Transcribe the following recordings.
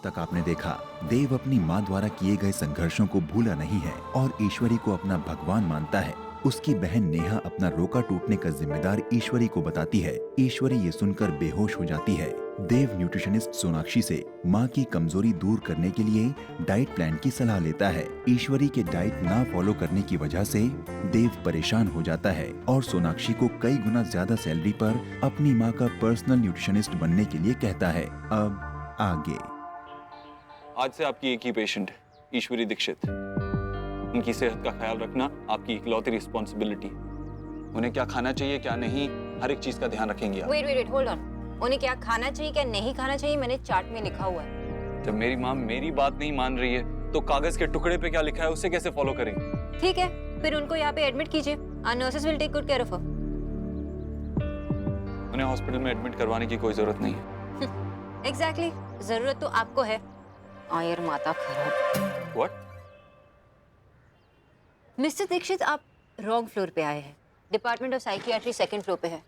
तक आपने देखा, देव अपनी माँ द्वारा किए गए संघर्षों को भूला नहीं है और ईश्वरी को अपना भगवान मानता है। उसकी बहन नेहा अपना रोका टूटने का जिम्मेदार ईश्वरी को बताती है। ईश्वरी ये सुनकर बेहोश हो जाती है। देव न्यूट्रिशनिस्ट सोनाक्षी से माँ की कमजोरी दूर करने के लिए डाइट प्लान की सलाह लेता है। ईश्वरी के डाइट ना फॉलो करने की वजह से देव परेशान हो जाता है और सोनाक्षी को कई गुना ज्यादा सैलरी पर अपनी माँ का पर्सनल न्यूट्रिशनिस्ट बनने के लिए कहता है। अब आगे। आज से आपकी एक ही पेशेंट है, ईश्वरी दीक्षित। उनकी सेहत का ख्याल रखना आपकी इकलौती रिस्पॉन्सिबिलिटी। उन्हें क्या खाना चाहिए क्या नहीं, हर एक चीज का ध्यान रखेंगी आप। Wait hold on. उन्हें क्या खाना चाहिए क्या नहीं खाना चाहिए मैंने चार्ट में लिखा हुआ है। जब मेरी माँ मेरी बात नहीं मान रही है तो कागज के टुकड़े पे क्या लिखा है उसे कैसे फॉलो करेंगे? ठीक है, फिर उनको यहाँ पे एडमिट कीजिए। Our nurses will take good care of her. उन्हें हॉस्पिटल में एडमिट करवाने की कोई जरूरत नहीं है। एग्जैक्टली, जरूरत तो आपको है। आयर माता खराब। व्हाट? मिस्टर दीक्षित, आप रॉन्ग फ्लोर पे आए हैं। Department of psychiatry second floor पे है।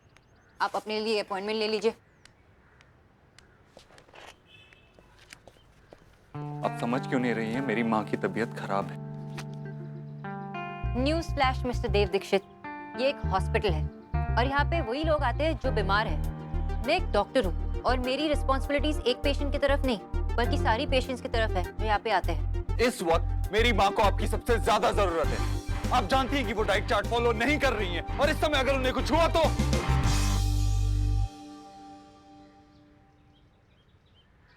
आप अपने लिए अपॉइंटमेंट ले लीजिए। आप समझ क्यों नहीं रही हैं, मेरी माँ की तबीयत खराब है। News flash mister Dev Dixit, ये एक हॉस्पिटल है और यहाँ पे वही लोग आते हैं जो बीमार हैं। मैं एक डॉक्टर हूँ और मेरी रिस्पॉन्सिबिलिटीज एक पेशेंट की तरफ नहीं बल्कि सारी पेशेंट्स की तरफ है जो यहाँ पे आते हैं। इस वक्त मेरी माँ को आपकी सबसे ज्यादा जरूरत है। आप जानती हैं कि वो डाइट चार्ट फॉलो नहीं कर रही हैं और इस समय अगर उन्हें कुछ हुआ तो।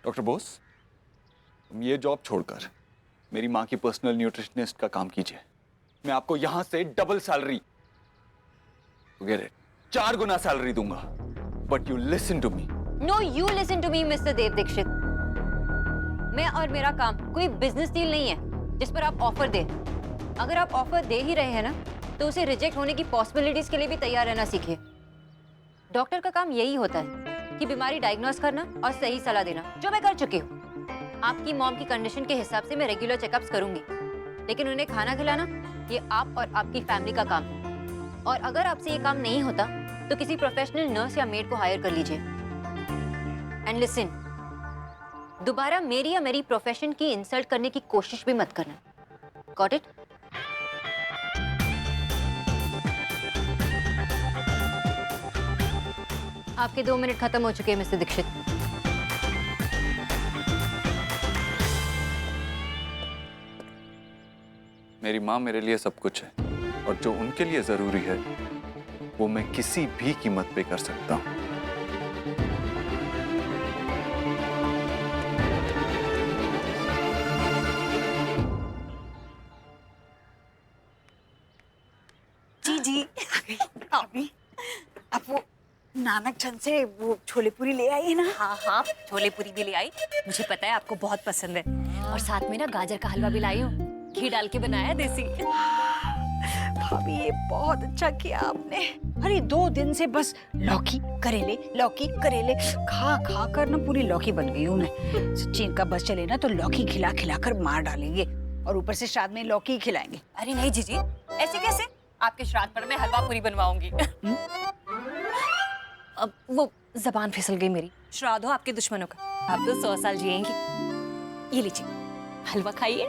डॉक्टर बोस, तुम ये जॉब छोड़कर मेरी माँ की पर्सनल न्यूट्रिशनिस्ट का काम कीजिए। मैं आपको यहां से डबल सैलरी, 4 गुना सैलरी दूंगा। But you listen to me. No, you listen to me mister Dev Dixit. मैं और मेरा काम कोई बिजनेस डील नहीं है जिस पर आप ऑफर दें। अगर आप ऑफर दे ही रहे हैं ना तो उसे रिजेक्ट होने की पॉसिबिलिटीज के लिए भी तैयार रहना सीखिए। डॉक्टर का काम यही होता है कि बीमारी डायग्नोस करना और सही सलाह देना, जो मैं कर चुकी हूँ। आपकी मॉम की कंडीशन के हिसाब से मैं रेगुलर चेकअप्स करूंगी, लेकिन उन्हें खाना खिलाना ये आप और आपकी फैमिली का काम है। और अगर आपसे ये काम नहीं होता तो किसी प्रोफेशनल नर्स या मेड को हायर कर लीजिए। एंड लिसन, दोबारा मेरी या मेरी प्रोफेशन की इंसल्ट करने की कोशिश भी मत करना। Got it? आपके 2 मिनट खत्म हो चुके हैं मिस्टर दीक्षित। मेरी माँ मेरे लिए सब कुछ है और जो उनके लिए जरूरी है वो मैं किसी भी कीमत पे कर सकता हूँ। जी अभी अब वो नानक चंद से वो छोले पूरी ले आई है ना? हाँ, छोले पूरी भी ले आई। मुझे पता है आपको बहुत पसंद है। और साथ में ना गाजर का हलवा भी लाई हूँ, घी डाल के बनाया देसी। भाभी ये बहुत अच्छा किया आपने। अरे 2 दिन से बस लौकी करेले खा खा कर ना पूरी लौकी बन गई हूँ मैं। सच्ची इनका बस चले ना तो लौकी खिला खिला कर मार डालेंगे और ऊपर से श्राद्ध में लौकी खिलाएंगे। अरे नहीं जीजी, ऐसे कैसे? आपके श्राद्ध पर मैं हलवा पूरी बनवाऊंगी। अब वो जबान फिसल गई मेरी। श्राद्ध हो आपके दुश्मनों का, आप तो 100 साल जिएंगी। ये लीजिए हलवा खाइए।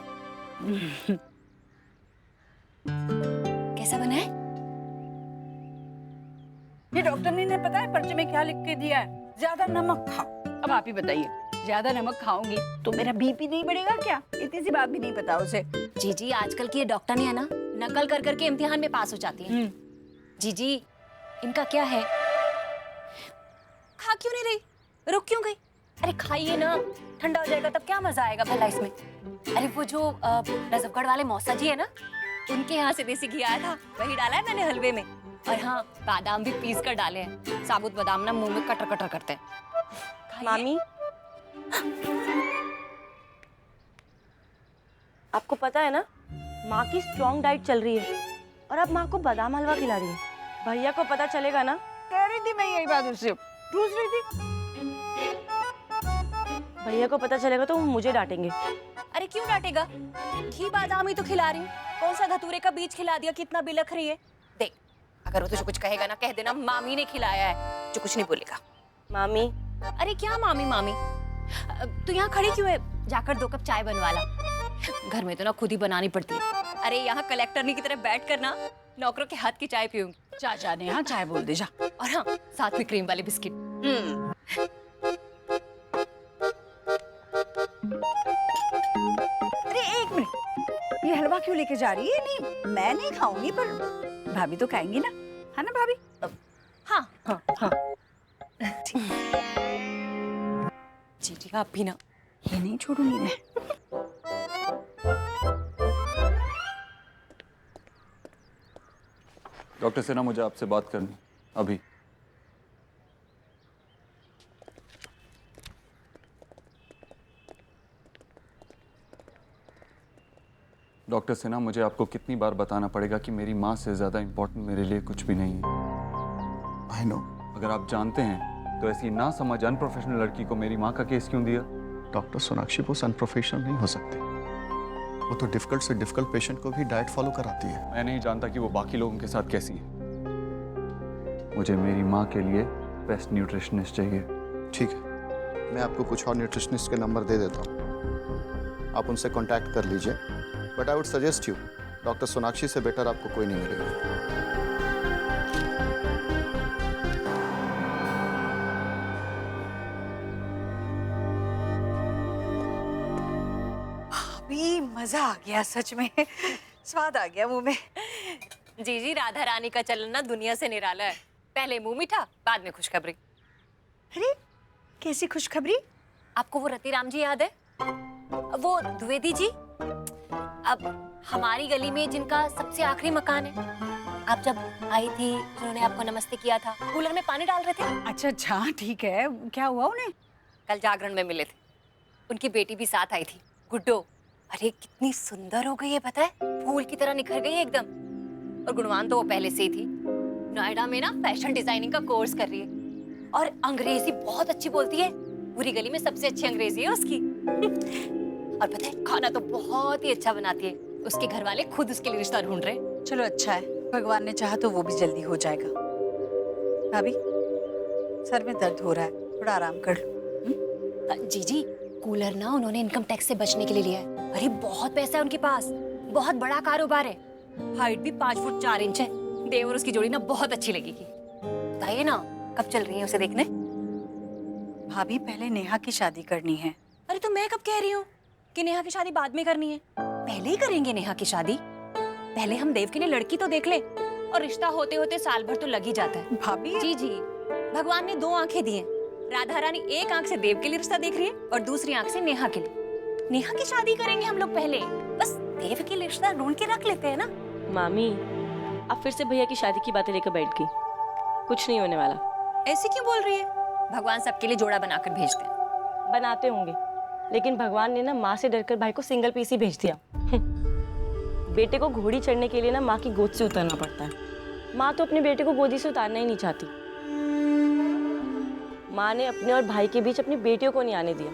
कैसा बना है? ये डॉक्टर ने पता है पर्चे में क्या लिख के दिया है? ज्यादा नमक खाओ। अब आप ही बताइए, ज्यादा नमक खाऊंगी तो मेरा बीपी नहीं बढ़ेगा क्या? इतनी सी बात भी नहीं पता उसे। जीजी आजकल की ये डॉक्टर नहीं है ना, नकल कर करके इम्तिहान में पास हो जाती है। जीजी इनका क्या है? खा क्यों नहीं रही? रुक क्यों गई? अरे खाइए ना, ठंडा हो जाएगा तब क्या मजा आएगा भला इसमें। अरे वो जो नजफगढ़ वाले मौसा जी है ना, उनके यहाँ से देसी घी आया था, वही डाला है मैंने हलवे में। और हाँ, बादाम भी पीस कर डाले हैं। साबुत बादाम ना मुंह में कटर कटर करते हैं। मामी, आपको पता है ना माँ की स्ट्रॉन्ग डाइट चल रही है और अब माँ को बादाम हलवा खिला रही है। भैया को पता चलेगा ना? कह रही थी मैं यही बात उससे, पूछ रही थी। भैया को पता चलेगा तो वो मुझे डांटेंगे। अरे क्यों डांटेगा? घी बादाम ही तो खिला रही हूँ। कौन सा धतूरे का बीज खिला दिया, कितना बिलख रही है। देख, अगर वो तुझे कुछ कहेगा ना, कह देना मामी ने खिलाया है, जो कुछ नहीं बोलेगा। मामी, अरे क्या मामी मामी? तू यहाँ खड़ी क्यों है? जाकर 2 कप चाय बनवा ला। घर में तो ना खुद ही बनानी पड़ती है। अरे यहाँ कलेक्टरनी की तरह बैठ कर ना नौकरों के हाथ की चाय पीऊंगी। चाचा ने हाँ चाय बोल दे जा। और हाँ, साथ में क्रीम वाले बिस्किट। अरे एक मिनट, ये हलवा क्यों लेके जा रही है? नहीं मैं नहीं खाऊंगी, पर भाभी तो खाएंगी ना, है ना भाभी? हाँ हाँ हाँ। जी आप भी ना। ये नहीं छोड़ूंगी मैं। डॉक्टर सिन्हा, मुझे आपसे बात करनी अभी। डॉक्टर सिन्हा, मुझे आपको कितनी बार बताना पड़ेगा कि मेरी माँ से ज्यादा इम्पोर्टेंट मेरे लिए कुछ भी नहीं है। I know. अगर आप जानते हैं तो ऐसी ना समझ अनप्रोफेशनल लड़की को मेरी माँ का केस क्यों दिया? डॉक्टर सोनाक्षी बोस अनप्रोफेशनल नहीं हो सकती। वो तो डिफिकल्ट से डिफिकल्ट पेशेंट को भी डाइट फॉलो कराती है। मैं नहीं जानता कि वो बाकी लोगों के साथ कैसी है। मुझे मेरी माँ के लिए बेस्ट न्यूट्रिशनिस्ट चाहिए। ठीक है, मैं आपको कुछ और न्यूट्रिशनिस्ट के नंबर दे देता हूँ, आप उनसे कांटेक्ट कर लीजिए। But I would suggest you, doctor Sonakshi से बेटर आपको कोई नहीं मिलेगा। भाभी मजा आ गया सच में, स्वाद आ गया मुंह में। जी राधा रानी का चलन ना दुनिया से निराला है। पहले मुंह मीठा, बाद में खुशखबरी। अरे कैसी खुशखबरी? आपको वो रतिराम जी याद है? वो द्विवेदी जी, अब हमारी गली में जिनका सबसे आखिरी मकान है। आप जब आई थी, उन्होंने आपको नमस्ते किया था, कूलर में पानी डाल रहे थे। अच्छा अच्छा ठीक है, क्या हुआ उन्हें? कल जागरण में मिले थे। उनकी बेटी भी साथ आई थी, गुड्डो। अरे कितनी सुंदर हो गई है पता है, फूल की तरह निखर गई है एकदम। और गुणवान तो वो पहले से ही थी। नोएडा में ना फैशन डिजाइनिंग का कोर्स कर रही है और अंग्रेजी बहुत अच्छी बोलती है। पूरी गली में सबसे अच्छी अंग्रेजी है उसकी। और पता है, खाना तो बहुत ही अच्छा बनाती है। उसके घर वाले खुद उसके लिए रिश्ता ढूंढ रहे हैं। चलो अच्छा है, भगवान ने चाहा तो वो भी जल्दी हो जाएगा। भाभी सर में दर्द हो रहा है, थोड़ा आराम कर लो। जी कूलर ना उन्होंने इनकम टैक्स से बचने के लिए लिया है। अरे बहुत पैसा है उनके पास, बहुत बड़ा कारोबार है। हाइट भी 5 फुट 4 इंच है। देव और उसकी जोड़ी ना बहुत अच्छी लगेगी। बताइए ना, कब चल रही है उसे देखने? भाभी पहले नेहा की शादी करनी है। अरे तो मैं कब कह रही हूँ कि नेहा की शादी बाद में करनी है? पहले ही करेंगे नेहा की शादी। पहले हम देव के लिए लड़की तो देख ले, और रिश्ता होते होते साल भर तो लग ही जाता है। भाभी जी भगवान ने 2 आंखें दी हैं। राधा रानी एक आंख से देव के लिए रिश्ता देख रही है और दूसरी आंख से नेहा के लिए। नेहा की शादी करेंगे हम लोग पहले, बस देव के लिए रिश्ता ढूंढ के रख लेते हैं ना। मामी, आप फिर से भैया की शादी की बातें लेकर बैठ गई। कुछ नहीं होने वाला। ऐसे क्यों बोल रही है? भगवान सबके लिए जोड़ा बनाकर भेजते हैं। बनाते होंगे, लेकिन भगवान ने ना माँ से डरकर भाई को सिंगल पीस ही भेज दिया। बेटे को घोड़ी चढ़ने के लिए ना माँ की गोद से उतरना पड़ता है। माँ तो अपने बेटे को गोदी से उतारना ही नहीं चाहती। माँ ने अपने और भाई के बीच अपनी बेटियों को नहीं आने दिया,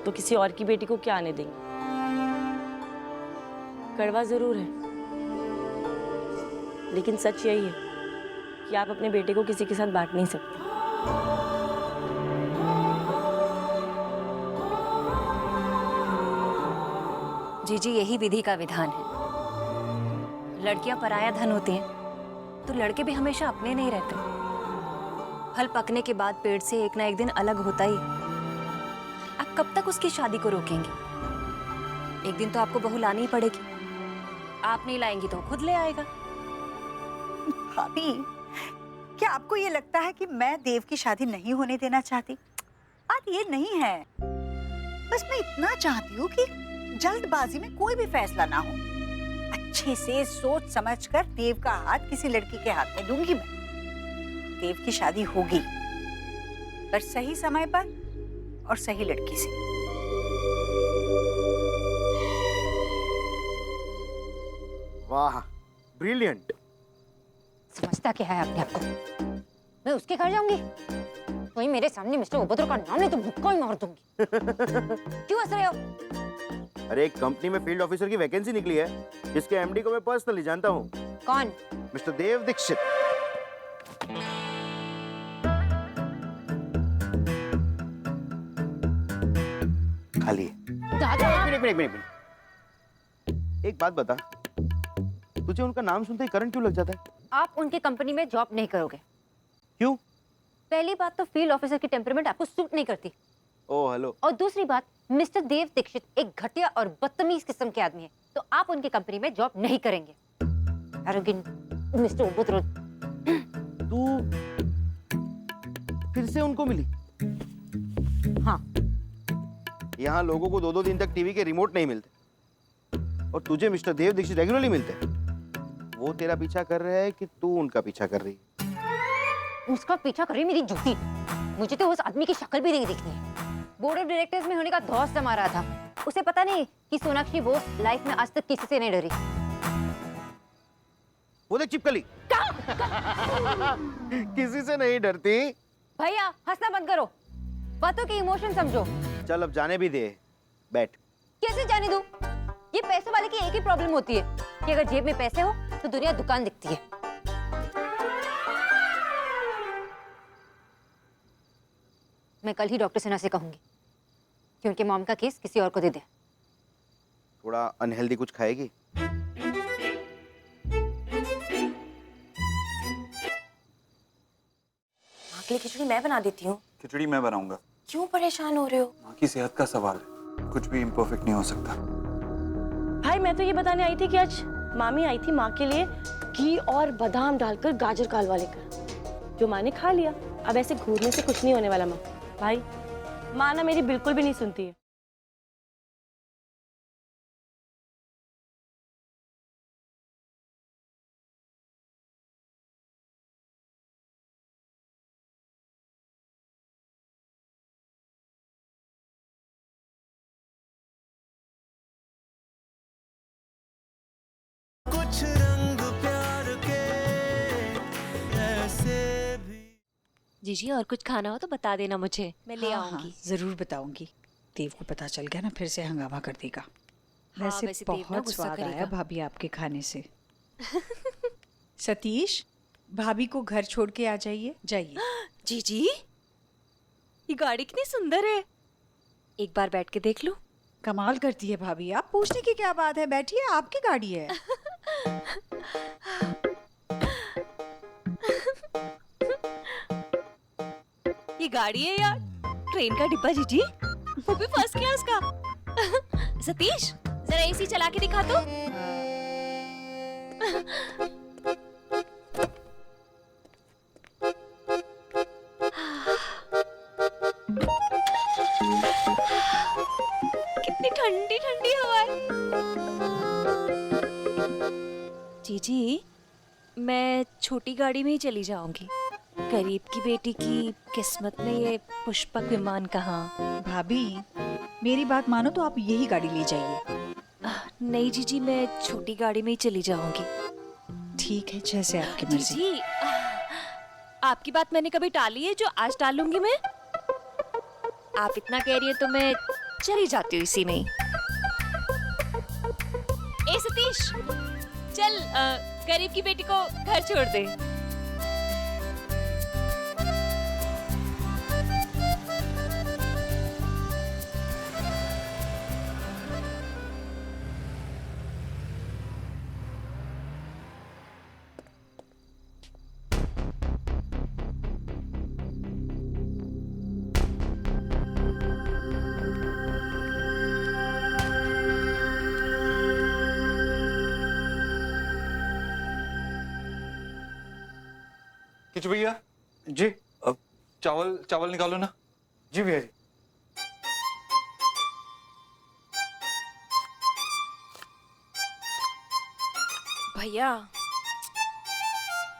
तो किसी और की बेटी को क्या आने देंगे? कड़वा जरूर है, लेकिन सच यही है कि आप अपने बेटे को किसी के साथ बांट नहीं सकते। जी यही विधि का विधान है। लड़कियां पराया धन होती हैं, तो लड़के भी हमेशा अपने नहीं रहते। फल पकने के बाद पेड़ से एक ना एक दिन अलग होता ही है। आप कब तक उसकी शादी को रोकेंगे? एक दिन तो आपको बहू लानी ही पड़ेगी। आप नहीं लाएंगी तो खुद ले आएगा। भाभी क्या आपको ये लगता है कि मैं देव की शादी नहीं होने देना चाहती? बात ये नहीं है, बस मैं इतना चाहती हूँ कि जल्दबाजी में कोई भी फैसला ना हो। अच्छे से सोच समझकर देव का हाथ किसी लड़की के हाथ में दूंगी मैं। देव की शादी होगी, पर सही समय पर और सही लड़की से। वाह, ब्रिलियंट। समझता क्या है अपने आप को? मैं उसके घर जाऊंगी, वही मेरे सामने मिस्टर उबद्र का नाम नहीं तो मुक्का ही मार दूंगी। क्यों हंस रहे हो? अरे एक कंपनी में फील्ड ऑफिसर की वैकेंसी निकली है, जिसके एमडी को मैं पर्सनली जानता हूँ। कौन? मिस्टर देव दीक्षित। खाली है। दादा एक मिनट। एक बात बता, तुझे उनका नाम सुनते ही करंट क्यों लग जाता है? आप उनकी कंपनी में जॉब नहीं करोगे। क्यों? पहली बात तो फील्ड ऑफिसर की टेम्परामेंट आपको सूट नहीं करती, ओह हेलो। और दूसरी बात मिस्टर देव दीक्षित एक घटिया और बदतमीज किस्म के आदमी है, तो आप उनकी कंपनी में जॉब नहीं करेंगे। एरोगेंट मिस्टर उबुद्रुद। तू फिर से उनको मिली? हाँ, यहाँ लोगों को 2-2 दिन तक टीवी के रिमोट नहीं मिलते, और तुझे मिस्टर देव दीक्षित रेगुलरली मिलते हैं। वो तेरा पीछा कर रहे हैं कि तू उनका पीछा कर रही है? उसका पीछा करे मेरी जूती। मुझे तो उस आदमी की शक्ल भी नहीं दिखती है। बोर्ड ऑफ डायरेक्टर्स में होने का धौंस जमा रहा था। उसे पता नहीं कि सोनाक्षी बोस लाइफ में आज तक किसी से नहीं डरी। वो देख चिपकली। किसी से नहीं डरती। भैया हंसना बंद करो, बातों के इमोशन समझो। चल अब जाने भी दे, बैठ। कैसे जाने दूं? ये पैसों वाले की एक ही प्रॉब्लम होती है कि अगर जेब में पैसे हो तो दुनिया दुकान दिखती है। मैं कल ही डॉक्टर सिन्हा से कहूंगी कि उनके मॉम का केस किसी और को दे दे। थोड़ा अनहेल्दी कुछ खाएगी? माँ के लिए खिचड़ी मैं बना देती हूँ। खिचड़ी मैं बनाऊंगा। क्यों परेशान हो रहे हो? माँ की सेहत का सवाल है, कुछ भी इम्परफेक्ट नहीं हो सकता। भाई मैं तो ये बताने आई थी कि आज मामी आई थी माँ के लिए घी और बादाम डालकर गाजर का हलवा लेकर, जो माँ ने खा लिया। अब ऐसे घूरने से कुछ नहीं होने वाला माँ। भाई माँ ना मेरी बिल्कुल भी नहीं सुनती है। कुछ रंग प्यार के ऐसे भी। जीजी और कुछ खाना हो तो बता देना मुझे, मैं ले हाँ, आऊंगी। जरूर बताऊंगी। देव को पता चल गया ना फिर से हंगामा कर देगा। वैसे वैसे देव ना बहुत गुस्सा स्वाद आया करेगा। भाभी आपके खाने से। सतीश, भाभी को घर छोड़ के आ जाइए। जाइए। जीजी ये गाड़ी कितनी सुंदर है, एक बार बैठ के देख लो। कमाल करती है भाभी, आप पूछने की क्या बात है, बैठिए, आपकी गाड़ी है। ये गाड़ी है यार, ट्रेन का डिब्बा जीजी, वो भी फर्स्ट क्लास का। सतीश जरा एसी चला के दिखा तो। कितनी ठंडी ठंडी हवा है। जीजी मैं छोटी गाड़ी में ही चली जाऊंगी। गरीब की बेटी की किस्मत में ये पुष्पक विमान कहाँ। भाभी मेरी बात मानो तो आप यही गाड़ी ले जाइए। नहीं जीजी मैं छोटी गाड़ी में ही चली जाऊंगी। ठीक है, जैसे आपकी मर्जी। जीजी आपकी बात मैंने कभी टाली है जो आज टालूंगी मैं? आप इतना कह रही है तो मैं चली जाती हूँ इसी में ही। ए सतीश चल, गरीब की बेटी को घर छोड़ दे। किच भैया जी। अब चावल निकालो ना। जी भैया जी। भैया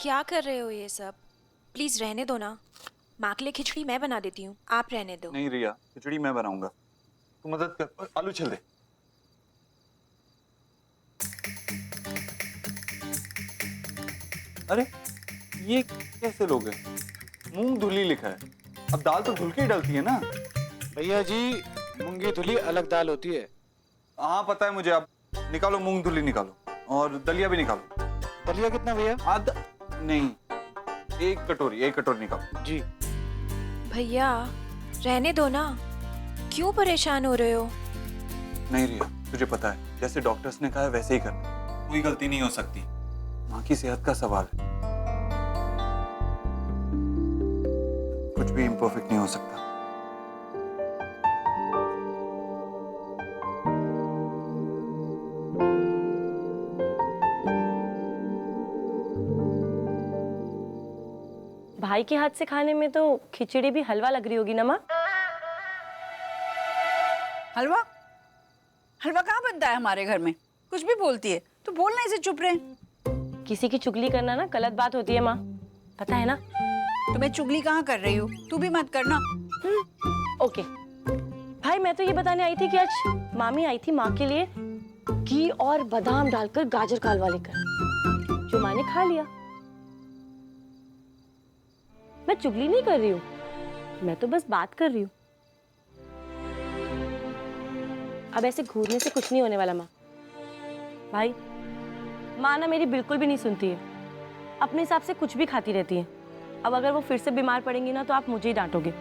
क्या कर रहे हो ये सब? प्लीज रहने दो ना, माँ के लिए खिचड़ी मैं बना देती हूँ, आप रहने दो। नहीं रिया, खिचड़ी मैं बनाऊंगा, तू मदद कर। आलू छिल दे। अरे ये कैसे लोग हैं? मूंग धुली लिखा है, अब दाल तो धुल के ही डलती है ना। भैया जी मूंगी धुली अलग दाल होती है। हाँ पता है मुझे। अब निकालो मूंग धुली निकालो, और दलिया भी निकालो। दलिया कितना भैया? आधा नहीं, एक कटोरी निकालो। जी। भैया रहने दो ना। क्यों परेशान हो रहे हो? नहीं रिया, तुझे पता है जैसे डॉक्टर्स ने कहा है वैसे ही करना। कोई गलती नहीं हो सकती, माँ की सेहत का सवाल है। कुछ भी इम्परफेक्ट नहीं हो सकता। भाई के हाथ से खाने में तो खिचड़ी भी हलवा लग रही होगी ना माँ? हलवा? हलवा कहाँ बनता है हमारे घर में? कुछ भी बोलती है। तो बोलना इसे चुप रहे। किसी की चुगली करना ना गलत बात होती है माँ, पता है ना? तो मैं चुगली कहाँ कर रही हूँ? तू भी मत करना। ओके भाई, मैं तो ये बताने आई थी कि आज मामी आई थी माँ के लिए घी और बादाम डालकर गाजर का हलवा लेकर, जो माँ ने खा लिया। मैं चुगली नहीं कर रही हूँ, मैं तो बस बात कर रही हूँ। अब ऐसे घूरने से कुछ नहीं होने वाला माँ। भाई, माँ ना मेरी बिल्कुल भी नहीं सुनती है, अपने हिसाब से कुछ भी खाती रहती है। अब अगर वो फिर से बीमार पड़ेंगी ना तो आप मुझे ही डांटोगे,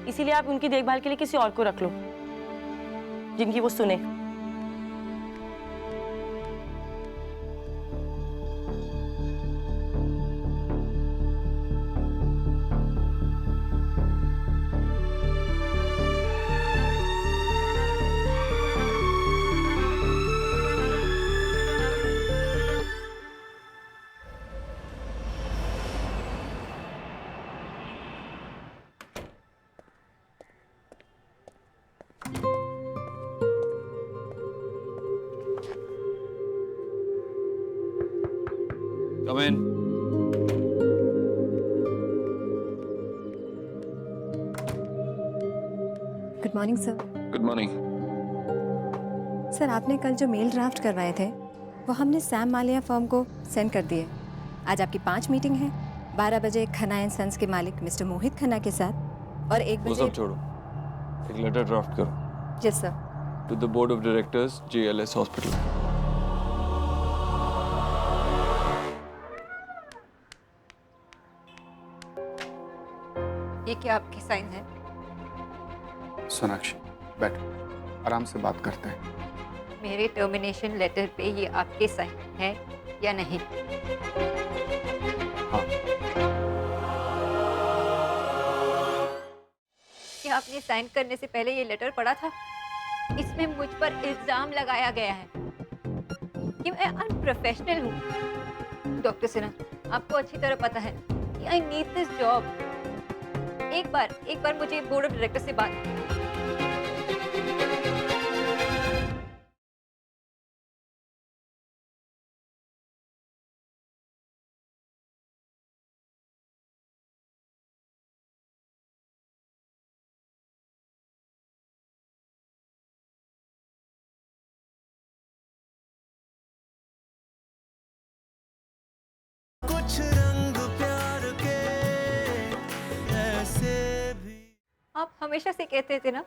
इसीलिए आप उनकी देखभाल के लिए किसी और को रख लो जिनकी वो सुने। Come in. Good morning sir. Good morning. Sir, आपने कल जो मेल ड्राफ्ट करवाए थे वो हमने सैम मालिया फर्म को सेंड कर दिए। आज आपकी 5 मीटिंग है, 12 बजे खन्ना एंड सन्स के मालिक मिस्टर मोहित खन्ना के साथ, और 1 वो बजे। सब छोड़ो, एक लेटर ड्राफ्ट करो। Yes sir. To the board of directors, JLS hospital. ये क्या आपके साइन है? सोनाक्षी बैठो, आराम से बात करते हैं। मेरे टर्मिनेशन लेटर पे ये आपके साइन है या नहीं? हाँ। क्या आपने साइन करने से पहले ये लेटर पढ़ा था? इसमें मुझ पर इल्जाम लगाया गया है कि मैं अनप्रोफेशनल हूँ। डॉक्टर सिन्हा, आपको अच्छी तरह पता है कि आई नीड दिस जॉब। एक बार मुझे बोर्ड ऑफ डायरेक्टर से बात। कुछ रंग प्यार के ऐसे भी। आप हमेशा से कहते थे ना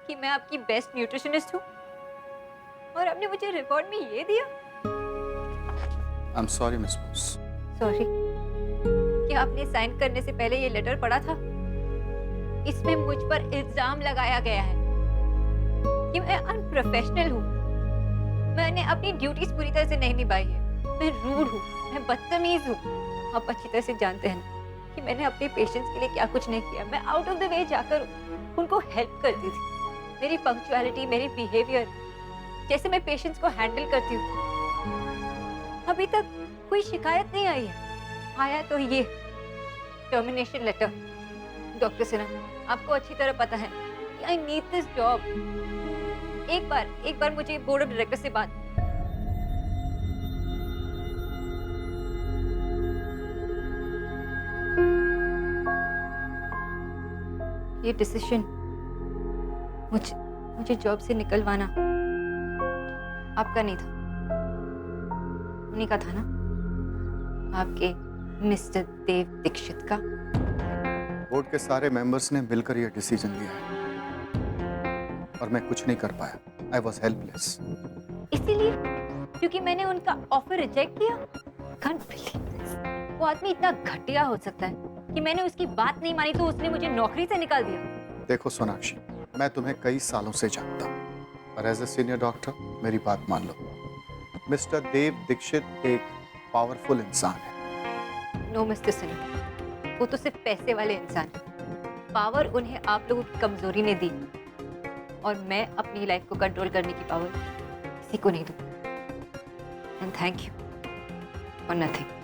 कि मैं आपकी बेस्ट न्यूट्रिशनिस्ट हूँ, और आपने मुझे रिवॉर्ड में ये दिया। I am sorry miss Bose. Sorry. क्या आपने साइन करने से पहले ये लेटर पढ़ा था? इसमें मुझ पर इल्जाम लगाया गया है कि मैं अनप्रोफेशनल हूँ। मैंने अपनी ड्यूटीज पूरी तरह से नहीं निभाई है। मैं रूड हूँ, मैं बदतमीज हूँ। आप अच्छी तरह से जानते हैं ना कि मैंने अपने पेशेंट्स के लिए क्या कुछ नहीं किया। मैं आउट ऑफ द वे जाकर उनको हेल्प करती थी। मेरी पंक्चुअलिटी, मेरी बिहेवियर, जैसे मैं पेशेंट्स को हैंडल करती हूँ, अभी तक कोई शिकायत नहीं आई है। आया तो ये टर्मिनेशन लेटर। डॉक्टर सिन्हा, आपको अच्छी तरह पता है कि आई नीड दिस जॉब। एक बार मुझे बोर्ड ऑफ डायरेक्टर से बात। ये डिसीजन मुझे जॉब से निकलवाना आपका नहीं था, उन्हीं का था ना, आपके मिस्टर देव दीक्षित का। बोर्ड के सारे मेंबर्स ने मिलकर यह डिसीजन लिया है और मैं कुछ नहीं कर पाया। I was helpless. इसीलिए क्योंकि मैंने उनका ऑफर रिजेक्ट किया। Can't believe this. वो आदमी इतना घटिया हो सकता है कि मैंने उसकी बात नहीं मानी तो उसने मुझे नौकरी से निकाल दिया। देखो सोनाक्षी, मैं तुम्हें कई सालों से जानता हूँ, पर एज ए सीनियर डॉक्टर मेरी बात मान लो। मिस्टर देव दीक्षित एक पावरफुल इंसान है। नो मिस्टर सिन्हा, वो तो सिर्फ पैसे वाले इंसान हैं। पावर उन्हें आप लोगों की कमजोरी ने दी और मैं अपनी लाइफ को कंट्रोल करने की पावर किसी को नहीं दूँ। And thank you for nothing.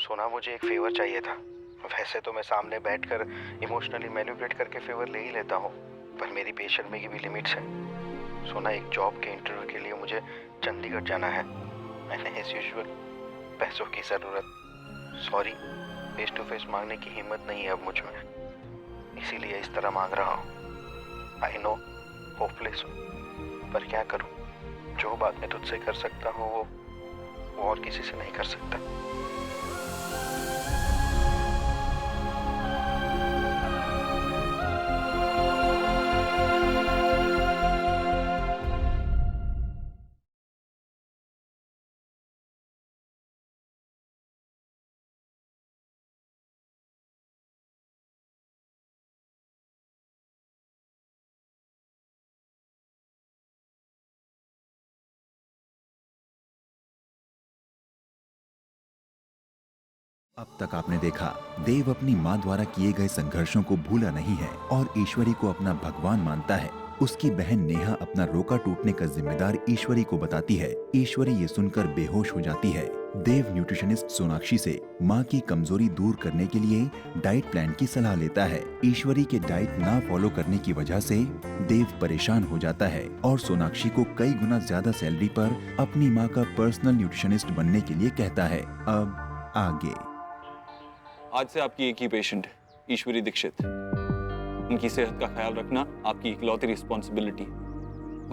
सोना, मुझे एक फेवर चाहिए था। वैसे तो मैं सामने बैठकर इमोशनली मैनिपुलेट करके फेवर ले ही लेता हूँ, पर मेरी पेशेंस में की भी लिमिट्स हैं। सोना, एक जॉब के इंटरव्यू के लिए मुझे चंडीगढ़ जाना है। मैंने एज यूजुअल पैसों की ज़रूरत। सॉरी, फेस टू फेस मांगने की हिम्मत नहीं है अब मुझ में, इसीलिए इस तरह मांग रहा हूँ। आई नो होपलेस हूँ, पर क्या करूँ? जो बात मैं तुझसे कर सकता हूँ वो और किसी से नहीं कर सकता। अब तक आपने देखा, देव अपनी माँ द्वारा किए गए संघर्षों को भूला नहीं है और ईश्वरी को अपना भगवान मानता है। उसकी बहन नेहा अपना रोका टूटने का जिम्मेदार ईश्वरी को बताती है। ईश्वरी ये सुनकर बेहोश हो जाती है। देव न्यूट्रिशनिस्ट सोनाक्षी से माँ की कमजोरी दूर करने के लिए डाइट प्लान की सलाह लेता है। ईश्वरी के डाइट ना फॉलो करने की वजह से देव परेशान हो जाता है और सोनाक्षी को कई गुना ज्यादा सैलरी पर अपनी माँ का पर्सनल न्यूट्रिशनिस्ट बनने के लिए कहता है। अब आगे। आज से आपकी एक ही पेशेंट है, ईश्वरी दीक्षित। उनकी सेहत का ख्याल रखना आपकी इकलौती रिस्पॉन्सिबिलिटी।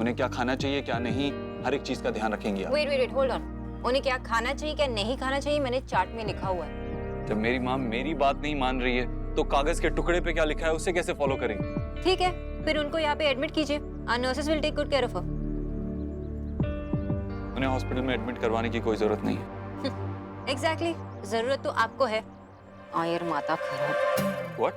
उन्हें क्या खाना चाहिए क्या नहीं, हर एक चीज का ध्यान रखेंगी आप। Wait hold on. उन्हें क्या खाना चाहिए क्या नहीं खाना चाहिए मैंने चार्ट में लिखा हुआ है। जब मेरी माँ मेरी बात नहीं मान रही है तो कागज के टुकड़े पे क्या लिखा है उसे कैसे फॉलो करेंगे? ठीक है, फिर उनको यहाँ पे एडमिट कीजिए। Our nurses will take good care of her. उन्हें हॉस्पिटल में एडमिट करवाने की कोई जरूरत नहीं है। एग्जैक्टली, जरूरत तो आपको है। आयर माता खराब। What?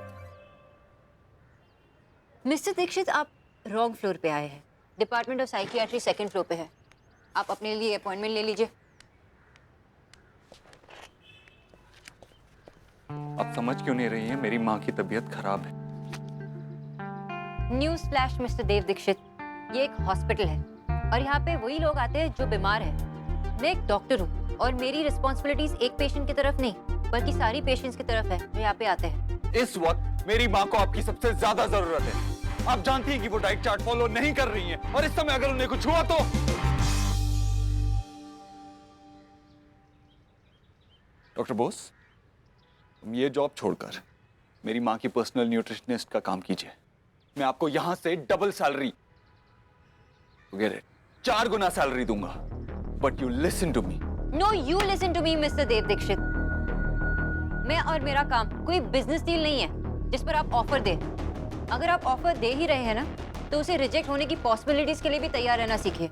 मिस्टर दीक्षित, आप रॉन्ग फ्लोर पे आए हैं। Department of psychiatry second floor पे है। आप अपने लिए अपॉइंटमेंट ले लीजिए। आप समझ क्यों नहीं रही हैं? मेरी माँ की तबीयत खराब है। News flash mister Dev Dixit, ये एक हॉस्पिटल है और यहाँ पे वही लोग आते हैं जो बीमार हैं। मैं एक डॉक्टर हूँ और मेरी रिस्पॉन्सिबिलिटीज एक पेशेंट की तरफ नहीं बल्कि सारी पेशेंट्स की तरफ है जो यहाँ पे आते हैं। इस वक्त मेरी माँ को आपकी सबसे ज्यादा जरूरत है। आप जानती हैं कि वो डाइट चार्ट फॉलो नहीं कर रही हैं और इस समय अगर उन्हें कुछ हुआ तो। डॉक्टर बोस, तुम ये जॉब छोड़कर मेरी माँ की पर्सनल न्यूट्रिशनिस्ट का काम कीजिए। मैं आपको यहां से डबल सैलरी, 4 गुना सैलरी दूंगा। But you listen to me. No, you listen to me mister Dev Dixit. मैं और मेरा काम कोई बिजनेस डील नहीं है जिस पर आप ऑफर दे। अगर आप ऑफर दे ही रहे हैं ना तो उसे रिजेक्ट होने की पॉसिबिलिटीज के लिए भी तैयार रहना सीखिए।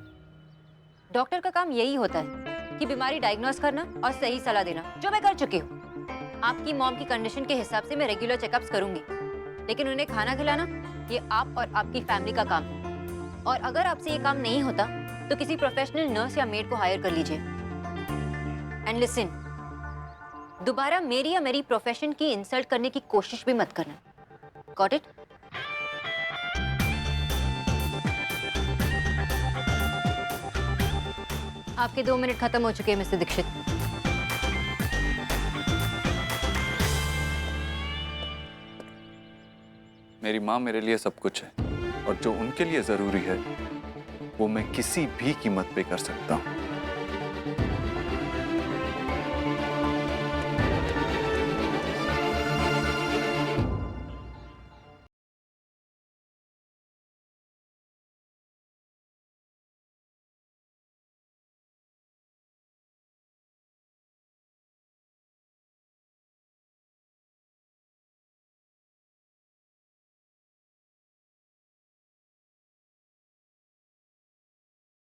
डॉक्टर का काम यही होता है कि बीमारी डायग्नोस करना और सही सलाह देना, जो मैं कर चुकी हूँ। आपकी मॉम की कंडीशन के हिसाब से मैं रेगुलर चेकअप्स करूंगी, लेकिन उन्हें खाना खिलाना ये आप और आपकी फैमिली का काम है। और अगर आपसे ये काम नहीं होता तो किसी प्रोफेशनल नर्स या मेड को हायर कर लीजिए। एंड लिसन, दोबारा मेरी या मेरी प्रोफेशन की इंसल्ट करने की कोशिश भी मत करना। Got it? आपके 2 मिनट खत्म हो चुके हैं मिस्टर दीक्षित। मेरी माँ मेरे लिए सब कुछ है और जो उनके लिए जरूरी है वो मैं किसी भी कीमत पे कर सकता हूँ।